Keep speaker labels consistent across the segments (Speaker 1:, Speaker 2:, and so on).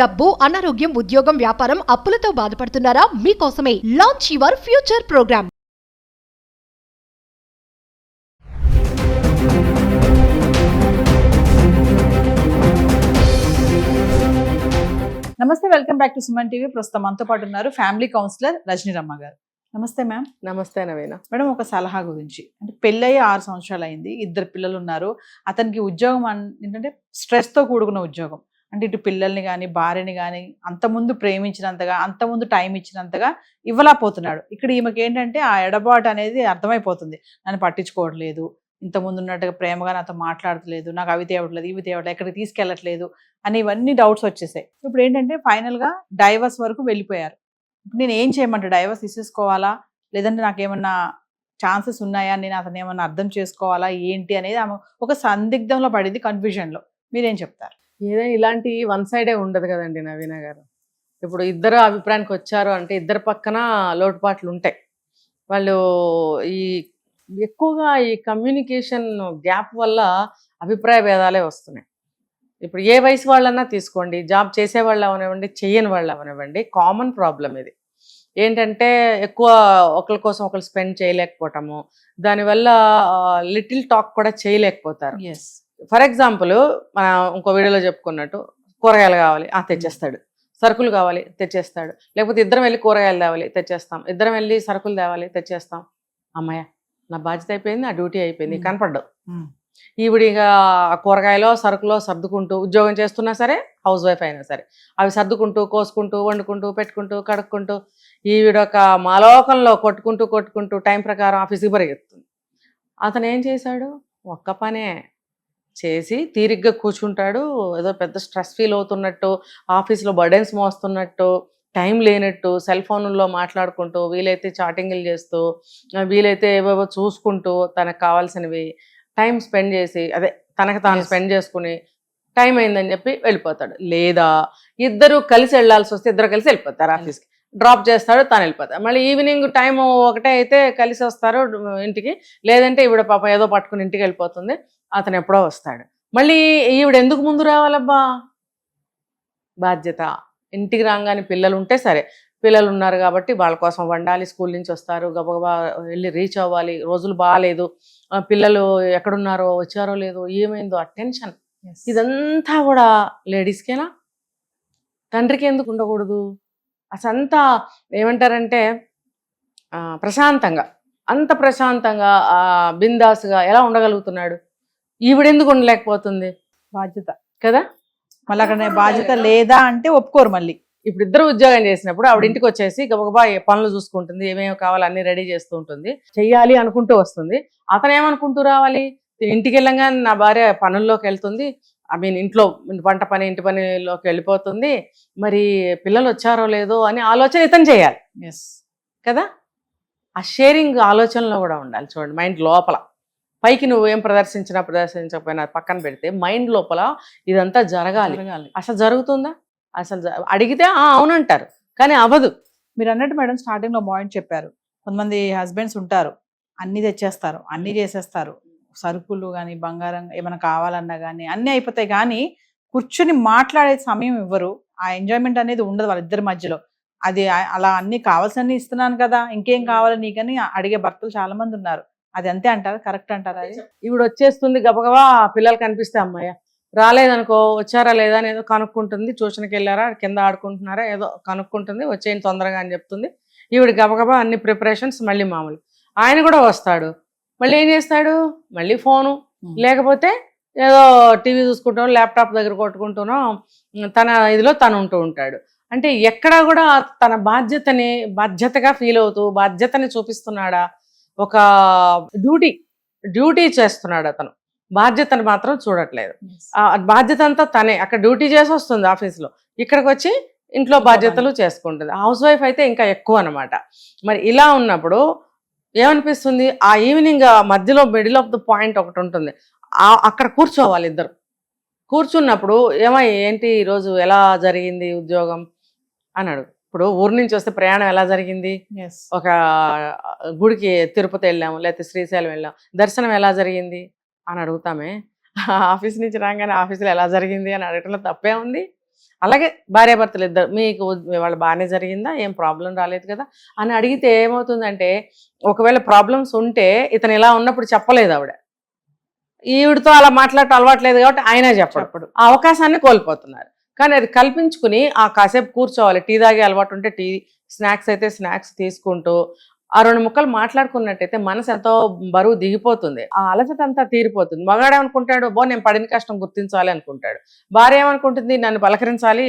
Speaker 1: డబ్బు, అనారోగ్యం, ఉద్యోగం, వ్యాపారం, అప్పులతో బాధపడుతున్నారా? మీకోసమే లాంచ్ యువర్ ఫ్యూచర్ ప్రోగ్రామ్.
Speaker 2: నమస్తే, welcome back to Suman TV. ప్రస్తుతం మనతో పాటు ఉన్నారు ఫ్యామిలీ కౌన్సిలర్ రజనీరమ్మ గారు. నమస్తే మ్యామ్.
Speaker 3: నమస్తే నవీన.
Speaker 2: మేడం, ఒక సలహా గురించి, అంటే పెళ్ళయ్యి 6 సంవత్సరాలు అయింది, 2 పిల్లలు ఉన్నారు. అతనికి ఉద్యోగం ఏంటంటే స్ట్రెస్తో కూడుకున్న ఉద్యోగం. అంటే ఇటు పిల్లల్ని కానీ భార్యని కానీ అంతకుముందు ప్రేమించినంతగా, అంతకుముందు టైం ఇచ్చినంతగా ఇవ్వలేకపోతున్నాడు. ఇక్కడ ఈమెకి ఏంటంటే ఆ ఎడబాటు అనేది అర్థమైపోతుంది. నన్ను పట్టించుకోవట్లేదు, ఇంతకుముందు ఉన్నట్టుగా ప్రేమగా నాతో మాట్లాడట్లేదు, నాకు అవి తేవట్లేదు, ఇవి తేవట్లేదు, ఎక్కడికి తీసుకెళ్ళట్లేదు అని ఇవన్నీ డౌట్స్ వచ్చేసాయి. ఇప్పుడు ఏంటంటే ఫైనల్గా డైవర్స్ వరకు వెళ్ళిపోయారు. నేను ఏం చేయమంటే డైవర్స్ తీసేసుకోవాలా, లేదంటే నాకేమన్నా ఛాన్సెస్ ఉన్నాయా, నేను అతను ఏమన్నా అర్థం చేసుకోవాలా ఏంటి అనేది ఆమె ఒక సందిగ్ధంలో పడింది, కన్ఫ్యూజన్లో. మీరేం చెప్తారు?
Speaker 3: ఏదైనా ఇలాంటి వన్ సైడే ఉండదు కదండి నవీన గారు. ఇప్పుడు ఇద్దరు అభిప్రాయానికి వచ్చారు అంటే ఇద్దరు పక్కన లోటుపాట్లు ఉంటాయి. వాళ్ళు ఈ ఎక్కువగా ఈ కమ్యూనికేషన్ గ్యాప్ వల్ల అభిప్రాయ భేదాలే వస్తున్నాయి. ఇప్పుడు ఏ వయసు వాళ్ళన్నా తీసుకోండి, జాబ్ చేసే వాళ్ళు అవనివ్వండి, చెయ్యని వాళ్ళు అవనివ్వండి, కామన్ ప్రాబ్లం ఇది. ఏంటంటే ఎక్కువ ఒకరి కోసం ఒకరు స్పెండ్ చేయలేకపోవటము, దానివల్ల లిటిల్ టాక్ కూడా చేయలేకపోతారు. ఫర్ ఎగ్జాంపుల్, మన ఇంకో వీడియోలో చెప్పుకున్నట్టు కూరగాయలు కావాలి, తెచ్చేస్తాడు. సరుకులు కావాలి, తెచ్చేస్తాడు. లేకపోతే ఇద్దరం వెళ్ళి కూరగాయలు తేవాలి, తెచ్చేస్తాం. ఇద్దరం వెళ్ళి సరుకులు తేవాలి, తెచ్చేస్తాం. అమ్మాయ, నా బాధ్యత అయిపోయింది, నా డ్యూటీ అయిపోయింది, కనపడ్డావు. ఈవిడిగా కూరగాయలో సరుకులో సర్దుకుంటూ ఉద్యోగం చేస్తున్నా సరే, హౌస్ వైఫ్ అయినా సరే, అవి సర్దుకుంటూ కోసుకుంటూ వండుకుంటూ పెట్టుకుంటూ కడుక్కుంటూ ఈవిడొక మాలోకంలో కొట్టుకుంటూ టైం ప్రకారం ఆఫీస్కి పరిగెత్తుంది. అతను ఏం చేశాడు? ఒక్క పనే చేసి తీరిగ్గా కూర్చుంటాడు. ఏదో పెద్ద స్ట్రెస్ ఫీల్ అవుతున్నట్టు, ఆఫీస్లో బర్డెన్స్ మోస్తున్నట్టు, టైం లేనట్టు, సెల్ ఫోన్లో మాట్లాడుకుంటూ, వీలైతే చాటింగ్లు చేస్తూ, వీలైతే ఏవేవో చూసుకుంటూ తనకు కావాల్సినవి టైం స్పెండ్ చేసి, అదే తనకు తాను స్పెండ్ చేసుకుని టైం అయిందని చెప్పి వెళ్ళిపోతాడు. లేదా ఇద్దరు కలిసి వెళ్ళాల్సి వస్తే ఇద్దరు కలిసి వెళ్ళిపోతారు ఆఫీస్కి. డ్రాప్ చేస్తాడు, తాను వెళ్ళిపోతాడు. మళ్ళీ ఈవినింగ్ టైం ఒకటే అయితే కలిసి వస్తారు ఇంటికి. లేదంటే ఈవిడ పాపం ఏదో పట్టుకుని ఇంటికి వెళ్ళిపోతుంది, అతను ఎప్పుడో వస్తాడు. మళ్ళీ ఈవిడ ఎందుకు ముందు రావాలబ్బా? బాధ్యత. ఇంటికి రాగానే పిల్లలు ఉంటే సరే, పిల్లలు ఉన్నారు కాబట్టి వాళ్ళ కోసం వండాలి, స్కూల్ నుంచి వస్తారు, గబగబా వెళ్ళి రీచ్ అవ్వాలి, రోజులు బాగాలేదు, పిల్లలు ఎక్కడున్నారో వచ్చారో లేదో ఏమైందో ఆ టెన్షన్, ఇదంతా కూడా లేడీస్కేనా? తండ్రికి ఎందుకు ఉండకూడదు? అసంతా ఏమంటారంటే ప్రశాంతంగా, అంత ప్రశాంతంగా బిందాస్గా ఎలా ఉండగలుగుతున్నాడు? ఈవిడెందుకు ఉండలేకపోతుంది? బాధ్యత కదా.
Speaker 2: మళ్ళీ అక్కడ బాధ్యత లేదా అంటే ఒప్పుకోరు. మళ్ళీ
Speaker 3: ఇప్పుడు ఇద్దరు ఉద్యోగం చేసినప్పుడు ఆవిడ ఇంటికి వచ్చేసి గబగబా పనులు చూసుకుంటుంది, ఏమేమి కావాలో అన్ని రెడీ చేస్తూ ఉంటుంది, చెయ్యాలి అనుకుంటూ వస్తుంది. అతను ఏమనుకుంటూ రావాలి? ఇంటికి వెళ్ళంగానే నా భార్య పనుల్లోకి వెళ్తుంది, ఇంట్లో వంట పని ఇంటి పనిలోకి వెళ్ళిపోతుంది, మరి పిల్లలు వచ్చారో లేదో అని ఆలోచన ఇతను చేయాలి కదా. ఆ షేరింగ్ ఆలోచనలో కూడా ఉండాలి. చూడండి, మైండ్ లోపల, పైకి నువ్వేం ప్రదర్శించకపోయినా పక్కన పెడితే మైండ్ లోపల ఇదంతా జరగాలి. అసలు జరుగుతుందా? అసలు అడిగితే అవునంటారు, కానీ అవ్వదు.
Speaker 2: మీరు అన్నట్టు మేడం, స్టార్టింగ్లో పాయింట్ చెప్పారు. కొంతమంది హస్బెండ్స్ ఉంటారు, అన్నీ తెచ్చేస్తారు, అన్నీ చేసేస్తారు, సరుకులు కానీ బంగారం ఏమైనా కావాలన్నా కానీ అన్నీ అయిపోతాయి, కానీ కూర్చుని మాట్లాడే సమయం ఇవ్వరు. ఆ ఎంజాయ్మెంట్ అనేది ఉండదు వాళ్ళిద్దరి మధ్యలో. అది అలా అన్నీ కావాల్సినవి ఇస్తున్నాను కదా, ఇంకేం కావాలి నీకని అడిగే భర్తలు చాలా మంది ఉన్నారు. అది అంతే అంటారు, కరెక్ట్ అంటారా? అది
Speaker 3: ఈవిడ వచ్చేస్తుంది, గబగబా పిల్లలు కనిపిస్తే అమ్మాయ రాలేదనుకో, వచ్చారా లేదా అని ఏదో కనుక్కుంటుంది, ట్యూషన్కి వెళ్ళారా, కింద ఆడుకుంటున్నారా, ఏదో కనుక్కుంటుంది, వచ్చేయండి తొందరగా అని చెప్తుంది. ఈవిడ గబగబా అన్ని ప్రిపరేషన్స్ మళ్ళీ మామూలు. ఆయన కూడా వస్తాడు, మళ్ళీ ఏం చేస్తాడు? మళ్ళీ ఫోను, లేకపోతే ఏదో టీవీ చూసుకుంటానో ల్యాప్టాప్ దగ్గర కొట్టుకుంటూనో తన ఇదిలో తను ఉంటూ ఉంటాడు. అంటే ఎక్కడా కూడా తన బాధ్యతగా ఫీల్ అవుతూ బాధ్యతని చూపిస్తున్నాడా? ఒక డ్యూటీ చేస్తున్నాడు అతను, బాధ్యతను మాత్రం చూడట్లేదు. ఆ బాధ్యత అంతా తనే అక్కడ డ్యూటీ చేసి వస్తుంది ఆఫీస్లో, ఇక్కడికి వచ్చి ఇంట్లో బాధ్యతలు చేసుకుంటుంది. హౌస్ వైఫ్ అయితే ఇంకా ఎక్కువ అనమాట. మరి ఇలా ఉన్నప్పుడు ఏమనిపిస్తుంది? ఆ ఈవినింగ్ మధ్యలో మిడిల్ ఆఫ్ ద పాయింట్ ఒకటి ఉంటుంది, అక్కడ కూర్చోవాలి ఇద్దరు. కూర్చున్నప్పుడు ఏంటి ఈరోజు ఎలా జరిగింది ఉద్యోగం అని అడుగు. ఇప్పుడు ఊరి నుంచి వస్తే ప్రయాణం ఎలా జరిగింది? ఒక గుడికి తిరుపతి వెళ్ళాము, లేకపోతే శ్రీశైలం వెళ్ళాము, దర్శనం ఎలా జరిగింది అని అడుగుతామే. ఆఫీస్ నుంచి రాగానే ఆఫీసులో ఎలా జరిగింది అని అడగటంలో తప్పే ఉంది. అలాగే భార్యాభర్తలు ఇద్దరు మీకు వాళ్ళ బాగానే జరిగిందా, ఏం ప్రాబ్లం రాలేదు కదా అని అడిగితే ఏమవుతుందంటే, ఒకవేళ ప్రాబ్లమ్స్ ఉంటే ఇతను ఇలా ఉన్నప్పుడు చెప్పలేదు ఆవిడ, ఈవిడితో అలా మాట్లాడటం అలవాట్లేదు కాబట్టి ఆయన చెప్పడు, ఆ అవకాశాన్ని కోల్పోతున్నారు. కానీ అది కల్పించుకుని ఆ కాసేపు కూర్చోవాలి, టీ తాగే అలవాటు ఉంటే టీ, స్నాక్స్ అయితే స్నాక్స్ తీసుకుంటూ ఆ 2 ముక్కలు మాట్లాడుకున్నట్టయితే మనసు ఎంతో బరువు దిగిపోతుంది, ఆ అలసట అంతా తీరిపోతుంది. మగాడు ఏమనుకుంటాడు, నేను పడిన కష్టం గుర్తించాలి అనుకుంటాడు, భార్య ఏమనుకుంటుంది, నన్ను పలకరించాలి,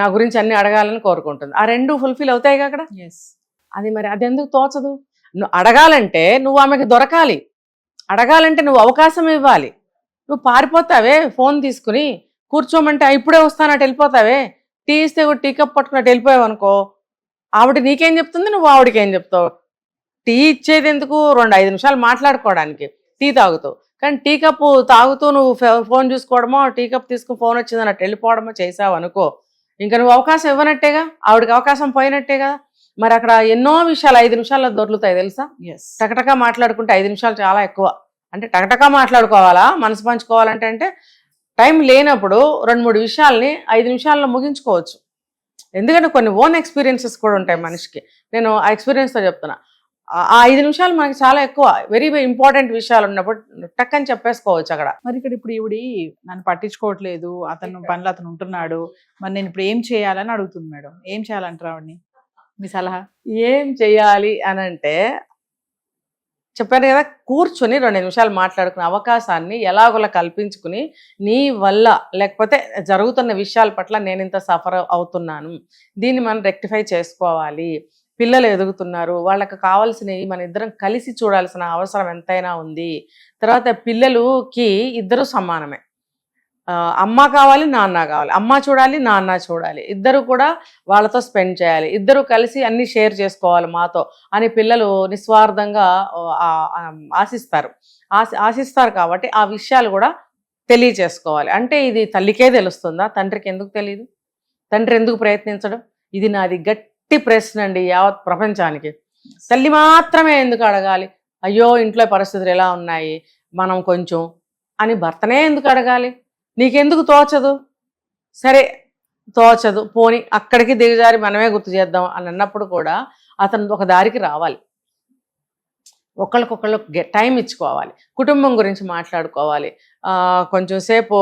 Speaker 3: నా గురించి అన్ని అడగాలని కోరుకుంటుంది. ఆ 2 ఫుల్ఫిల్ అవుతాయి అక్కడ. అది మరి అది ఎందుకు తోచదు? నువ్వు అడగాలంటే నువ్వు ఆమెకు దొరకాలి, అడగాలంటే నువ్వు అవకాశం ఇవ్వాలి. నువ్వు పారిపోతావే ఫోన్ తీసుకుని, కూర్చోమంటే ఇప్పుడే వస్తానట్టు వెళ్ళిపోతావే, టీ ఇస్తే కూడా టీ కప్ పట్టుకున్నట్టు వెళ్ళిపోయావు అనుకో, ఆవిడ నీకేం చెప్తుంది, నువ్వు ఆవిడకి ఏం చెప్తావు? టీ ఇచ్చేది ఎందుకు, 2-5 నిమిషాలు మాట్లాడుకోవడానికి టీ తాగుతావు. కానీ టీ కప్పు తాగుతూ నువ్వు ఫోన్ చూసుకోవడమో, టీ కప్ తీసుకుని ఫోన్ వచ్చింది అన్నట్టు వెళ్ళిపోవడమో చేసావు అనుకో, ఇంకా నువ్వు అవకాశం ఇవ్వనట్టేగా, ఆవిడకి అవకాశం పోయినట్టేగా. మరి అక్కడ ఎన్నో విషయాలు 5 నిమిషాల్లో దొరుకుతాయి తెలుసా. టకటకా మాట్లాడుకుంటే 5 నిమిషాలు చాలా ఎక్కువ. అంటే టకటకా మాట్లాడుకోవాలా, మనసు పంచుకోవాలంటే అంటే టైం లేనప్పుడు 2-3 విషయాల్ని 5 నిమిషాల్లో ముగించుకోవచ్చు. ఎందుకంటే కొన్ని ఓన్ ఎక్స్పీరియన్సెస్ కూడా ఉంటాయి మనిషికి. నేను ఆ ఎక్స్పీరియన్స్తో చెప్తున్నా. ఆ 5 నిమిషాలు మనకి చాలా ఎక్కువ. వెరీ వెరీ ఇంపార్టెంట్ విషయాలు ఉన్నప్పుడు టక్ అని చెప్పేసుకోవచ్చు అక్కడ.
Speaker 2: మరి ఇక్కడ ఈవిడి నన్ను పట్టించుకోవట్లేదు, అతను పనిలో అతను ఉంటున్నాడు, మరి నేను ఇప్పుడు ఏం చేయాలని అడుగుతుంది మేడం. ఏం చేయాలంటారు ఆవిడని, మీ సలహా?
Speaker 3: ఏం చెయ్యాలి అని అంటే, చెప్పాను కదా, కూర్చొని 2 నిమిషాలు మాట్లాడుకునే అవకాశాన్ని ఎలాగోలా కల్పించుకుని, నీ వల్ల లేకపోతే జరుగుతున్న విషయాల పట్ల నేను ఇంత సఫర్ అవుతున్నాను, దీన్ని మనం రెక్టిఫై చేసుకోవాలి, పిల్లలు ఎదుగుతున్నారు, వాళ్ళకి కావాల్సినవి మన ఇద్దరం కలిసి చూడాల్సిన అవసరం ఎంతైనా ఉంది. తర్వాత పిల్లలకి ఇద్దరు సమానమే, అమ్మ కావాలి, నాన్న కావాలి, అమ్మ చూడాలి, నాన్న చూడాలి, ఇద్దరు కూడా వాళ్ళతో స్పెండ్ చేయాలి, ఇద్దరు కలిసి అన్ని షేర్ చేసుకోవాలి మాతో అని పిల్లలు నిస్వార్థంగా ఆశిస్తారు కాబట్టి ఆ విషయాలు కూడా తెలియచేసుకోవాలి. అంటే ఇది తల్లికే తెలుస్తుందా, తండ్రికి ఎందుకు తెలియదు? తండ్రి ఎందుకు ప్రయత్నించడం? ఇది నాది గట్టి ప్రశ్న అండి యావత్ ప్రపంచానికి. తల్లి మాత్రమే ఎందుకు అడగాలి, అయ్యో ఇంట్లో పరిస్థితులు ఎలా ఉన్నాయి మనం కొంచెం అని భర్తనే ఎందుకు అడగాలి? నీకెందుకు తోచదు? సరే తోచదు, పోని అక్కడికి దిగజారి మనమే గుర్తు చేద్దాం అని అన్నప్పుడు కూడా అతను ఒక దారికి రావాలి. ఒకళ్ళకొకళ్ళు టైం ఇచ్చుకోవాలి, కుటుంబం గురించి మాట్లాడుకోవాలి, కొంచెం సేపు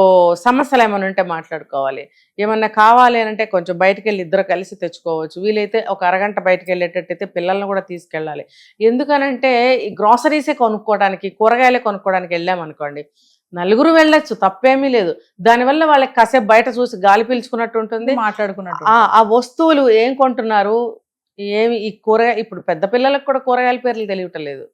Speaker 3: సమస్యలు ఏమైనా ఉంటే మాట్లాడుకోవాలి, ఏమన్నా కావాలి అని అంటే కొంచెం బయటకు వెళ్ళి ఇద్దరు కలిసి తెచ్చుకోవచ్చు. వీలైతే ఒక అరగంట బయటకు వెళ్ళేటట్టయితే పిల్లల్ని కూడా తీసుకెళ్ళాలి. ఎందుకనంటే ఈ గ్రాసరీసే కొనుక్కోవడానికి, కూరగాయలే కొనుక్కోవడానికి వెళ్ళామనుకోండి, నలుగురు వెళ్ళొచ్చు, తప్పేమీ లేదు. దానివల్ల వాళ్ళకి కాసేపు బయట చూసి గాలి పీల్చుకున్నట్టు ఉంటుంది,
Speaker 2: మాట్లాడుకున్నట్టు.
Speaker 3: ఆ వస్తువులు ఏం కొంటున్నారు, ఏమి ఈ కూరగాయ, ఇప్పుడు పెద్ద పిల్లలకు కూడా కూరగాయల పేర్లు తెలియటం లేదు.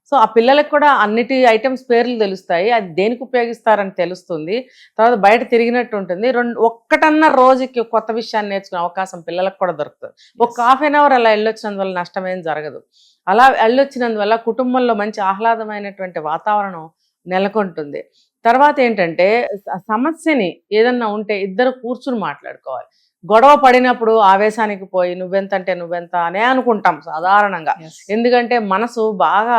Speaker 3: సో ఆ పిల్లలకు కూడా అన్నిటి ఐటమ్స్ పేర్లు తెలుస్తాయి, అది దేనికి ఉపయోగిస్తారని తెలుస్తుంది. తర్వాత బయట తిరిగినట్టు ఉంటుంది. ఒక్కటన్నా రోజుకి కొత్త విషయాన్ని నేర్చుకునే అవకాశం పిల్లలకు కూడా దొరుకుతుంది. ఒక ½ అన్ అవర్ అలా వెళ్ళొచ్చినందువల్ల నష్టమేం జరగదు. అలా వెళ్ళొచ్చినందువల్ల కుటుంబంలో మంచి ఆహ్లాదమైనటువంటి వాతావరణం నెలకొంటుంది. తర్వాత ఏంటంటే, సమస్యని ఏదన్నా ఉంటే ఇద్దరు కూర్చుని మాట్లాడుకోవాలి. గొడవ పడినప్పుడు ఆవేశానికి పోయి నువ్వెంత అంటే నువ్వెంత అనే అనుకుంటాం సాధారణంగా. ఎందుకంటే మనసు బాగా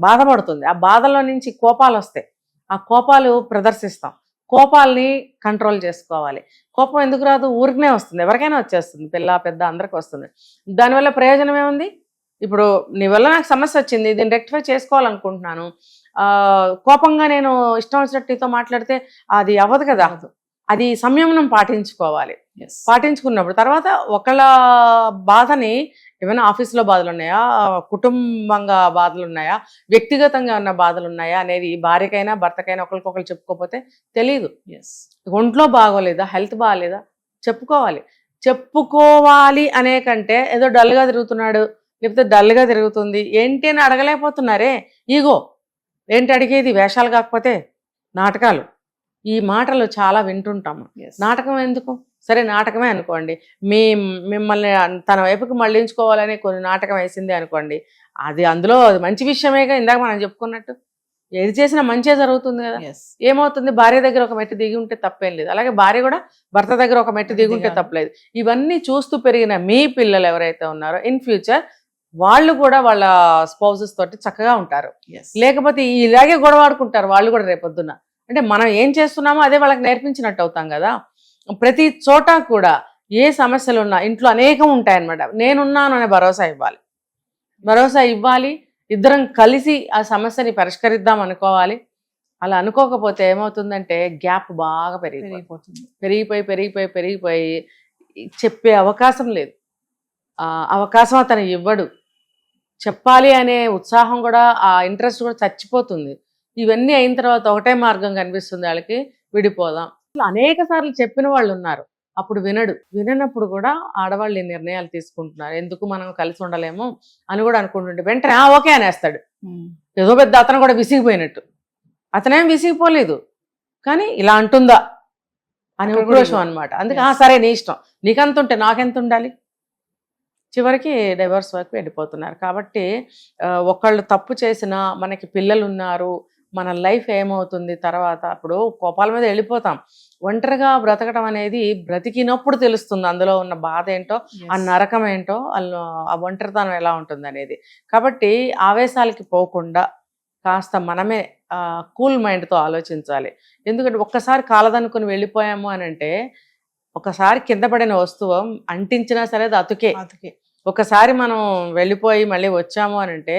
Speaker 3: బాధపడుతుంది, ఆ బాధలో నుంచి కోపాలు వస్తాయి, ఆ కోపాలు ప్రదర్శిస్తాం. కోపాలని కంట్రోల్ చేసుకోవాలి. కోపం ఎందుకు రాదు, ఊరికనే వస్తుంది, ఎవరికైనా వచ్చేస్తుంది, పిల్ల పెద్ద అందరికి వస్తుంది. దానివల్ల ప్రయోజనం ఏముంది? ఇప్పుడు నీ వల్ల నాకు సమస్య వచ్చింది, దీన్ని రెక్టిఫై చేసుకోవాలనుకుంటున్నాను, కోపంగా నేను ఇష్టం వచ్చినట్టు నీతో మాట్లాడితే అది అవ్వదు కదా. అది సంయమనం పాటించుకోవాలి. పాటించుకున్నప్పుడు తర్వాత ఒకళ్ళ బాధని, ఏమైనా ఆఫీస్లో బాధలు ఉన్నాయా, కుటుంబంగా బాధలు ఉన్నాయా, వ్యక్తిగతంగా ఉన్న బాధలు ఉన్నాయా అనేది భార్యకైనా భర్తకైనా ఒకరికొకరు చెప్పుకోకపోతే తెలియదు. ఒంట్లో బాగోలేదా, హెల్త్ బాగాలేదా, చెప్పుకోవాలి. చెప్పుకోవాలి అనే కంటే ఏదో డల్గా తిరుగుతున్నాడు, లేకపోతే డల్గా తిరుగుతుంది ఏంటి అని అడగలేకపోతున్నారే. ఈగో ఏంటి అడిగేది, వేషాలు కాకపోతే నాటకాలు, ఈ మాటలు చాలా వింటుంటాము. నాటకం ఎందుకు? సరే నాటకమే అనుకోండి, మిమ్మల్ని తన వైపుకి మళ్ళించుకోవాలని కొన్ని నాటకం వేసింది అనుకోండి, అది అందులో అది మంచి విషయమేగా. ఇందాక మనం చెప్పుకున్నట్టు ఏది చేసినా మంచే జరుగుతుంది కదా. ఏమవుతుంది, భార్య దగ్గర ఒక మెట్టు దిగి ఉంటే తప్పేం లేదు, అలాగే భార్య కూడా భర్త దగ్గర ఒక మెట్టు దిగి ఉంటే తప్పలేదు. ఇవన్నీ చూస్తూ పెరిగిన మీ పిల్లలు ఎవరైతే ఉన్నారో ఇన్ ఫ్యూచర్ వాళ్ళు కూడా వాళ్ళ స్పౌసెస్ తోటి చక్కగా ఉంటారు. లేకపోతే ఇలాగే గొడవ ఆడుకుంటారు వాళ్ళు కూడా రేపొద్దున. అంటే మనం ఏం చేస్తున్నామో అదే వాళ్ళకి నేర్పించినట్టు అవుతాం కదా. ప్రతి చోట కూడా ఏ సమస్యలు ఉన్నా ఇంట్లో అనేకం ఉంటాయన్నమాట. నేనున్నాను అనే భరోసా ఇవ్వాలి. ఇద్దరం కలిసి ఆ సమస్యని పరిష్కరిద్దాం అనుకోవాలి. అలా అనుకోకపోతే ఏమవుతుందంటే గ్యాప్ బాగా
Speaker 2: పెరిగిపోతుంది.
Speaker 3: పెరిగిపోయి చెప్పే అవకాశం లేదు. అవకాశం అతను ఇవ్వడు. చెప్పాలి అనే ఉత్సాహం కూడా, ఆ ఇంట్రెస్ట్ కూడా చచ్చిపోతుంది. ఇవన్నీ అయిన తర్వాత ఒకటే మార్గం కనిపిస్తుంది వాళ్ళకి, విడిపోదాం. అనేక సార్లు చెప్పిన వాళ్ళు ఉన్నారు, అప్పుడు విననప్పుడు కూడా ఆడవాళ్ళు ఈ నిర్ణయాలు తీసుకుంటున్నారు. ఎందుకు మనం కలిసి ఉండలేము అని కూడా అనుకుంటుంటే వెంటనే ఓకే అనేస్తాడు. ఏదో పెద్ద అతను కూడా విసిగిపోయినట్టు. అతనేం విసిగిపోలేదు, కానీ ఇలా అంటుందా అని ఉక్రోషం అనమాట. అందుకే సరే నీ ఇష్టం, నీకెంత ఉంటే నాకెంత ఉండాలి, చివరికి డైవర్స్ వరకు వెళ్ళిపోతున్నారు. కాబట్టి ఒకళ్ళు తప్పు చేసినా మనకి పిల్లలు ఉన్నారు, మన లైఫ్ ఏమవుతుంది తర్వాత, అప్పుడు కోపాల మీద వెళ్ళిపోతాం. ఒంటరిగా బ్రతకడం అనేది బ్రతికినప్పుడు తెలుస్తుంది అందులో ఉన్న బాధ ఏంటో, ఆ నరకం ఏంటో, ఆ ఒంటరితనం ఎలా ఉంటుంది అనేది. కాబట్టి ఆవేశాలకి పోకుండా కాస్త మనమే కూల్ మైండ్తో ఆలోచించాలి. ఎందుకంటే ఒక్కసారి కాలదనుకుని వెళ్ళిపోయాము అని అంటే, ఒకసారి కింద పడిన వస్తువు అంటించినా సరే అది అతుకే. ఒకసారి మనం వెళ్ళిపోయి మళ్ళీ వచ్చాము అని అంటే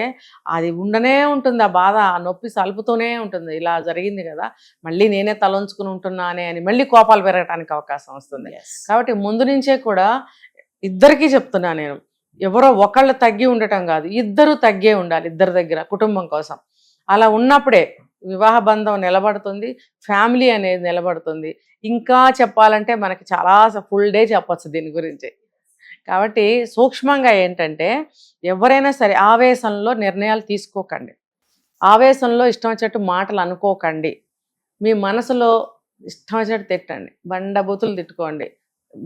Speaker 3: అది ఉండనే ఉంటుంది, ఆ బాధ, ఆ నొప్పి సలుపుతూనే ఉంటుంది. ఇలా జరిగింది కదా, మళ్ళీ నేనే తలంచుకుని ఉంటున్నానే అని మళ్ళీ కోపాలు పెరగడానికి అవకాశం వస్తుంది. కాబట్టి ముందు నుంచే కూడా ఇద్దరికీ చెప్తున్నా నేను, ఎవరో ఒకళ్ళు తగ్గి ఉండటం కాదు, ఇద్దరు తగ్గే ఉండాలి ఇద్దరి దగ్గర, కుటుంబం కోసం. అలా ఉన్నప్పుడే వివాహ బంధం నిలబడుతుంది, ఫ్యామిలీ అనేది నిలబడుతుంది. ఇంకా చెప్పాలంటే మనకి చాలా ఫుల్ డే చెప్పచ్చు దీని గురించి. కాబట్టి సూక్ష్మంగా ఏంటంటే, ఎవరైనా సరే ఆవేశంలో నిర్ణయాలు తీసుకోకండి, ఆవేశంలో ఇష్టం వచ్చేట్టు మాటలు అనుకోకండి. మీ మనసులో ఇష్టం వచ్చేట్టు తిట్టండి, బండబూతులు తిట్టుకోండి,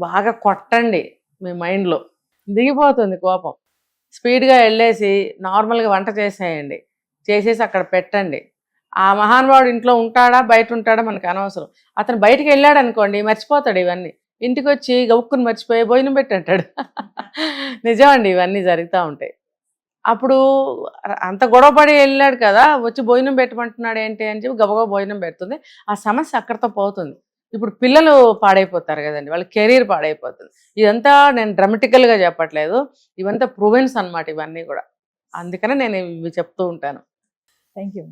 Speaker 3: బాగా కొట్టండి, మీ మైండ్లో దిగిపోతుంది కోపం. స్పీడ్గా వెళ్ళేసి నార్మల్గా వంట చేసేయండి, చేసేసి అక్కడ పెట్టండి. ఆ మహానుభావుడు ఇంట్లో ఉంటాడా బయట ఉంటాడా మనకు అనవసరం. అతను బయటికి వెళ్ళాడు అనుకోండి, మర్చిపోతాడు ఇవన్నీ. ఇంటికి వచ్చి గవుక్కుని మర్చిపోయి భోజనం పెట్టంటాడు. నిజమండి, ఇవన్నీ జరుగుతూ ఉంటాయి. అప్పుడు అంత గొడవపడి వెళ్ళాడు కదా, వచ్చి భోజనం పెట్టమంటున్నాడు ఏంటి అని చెప్పి గబగబా భోజనం పెడుతుంది. ఆ సమస్య అక్కడితో పోతుంది. ఇప్పుడు పిల్లలు పాడైపోతారు కదండి, వాళ్ళ కెరీర్ పాడైపోతుంది. ఇదంతా నేను డ్రామాటికల్గా చెప్పట్లేదు, ఇవంతా ప్రూవెన్స్ అనమాట ఇవన్నీ కూడా. అందుకనే నేను ఇవి చెప్తూ ఉంటాను.
Speaker 2: Thank you.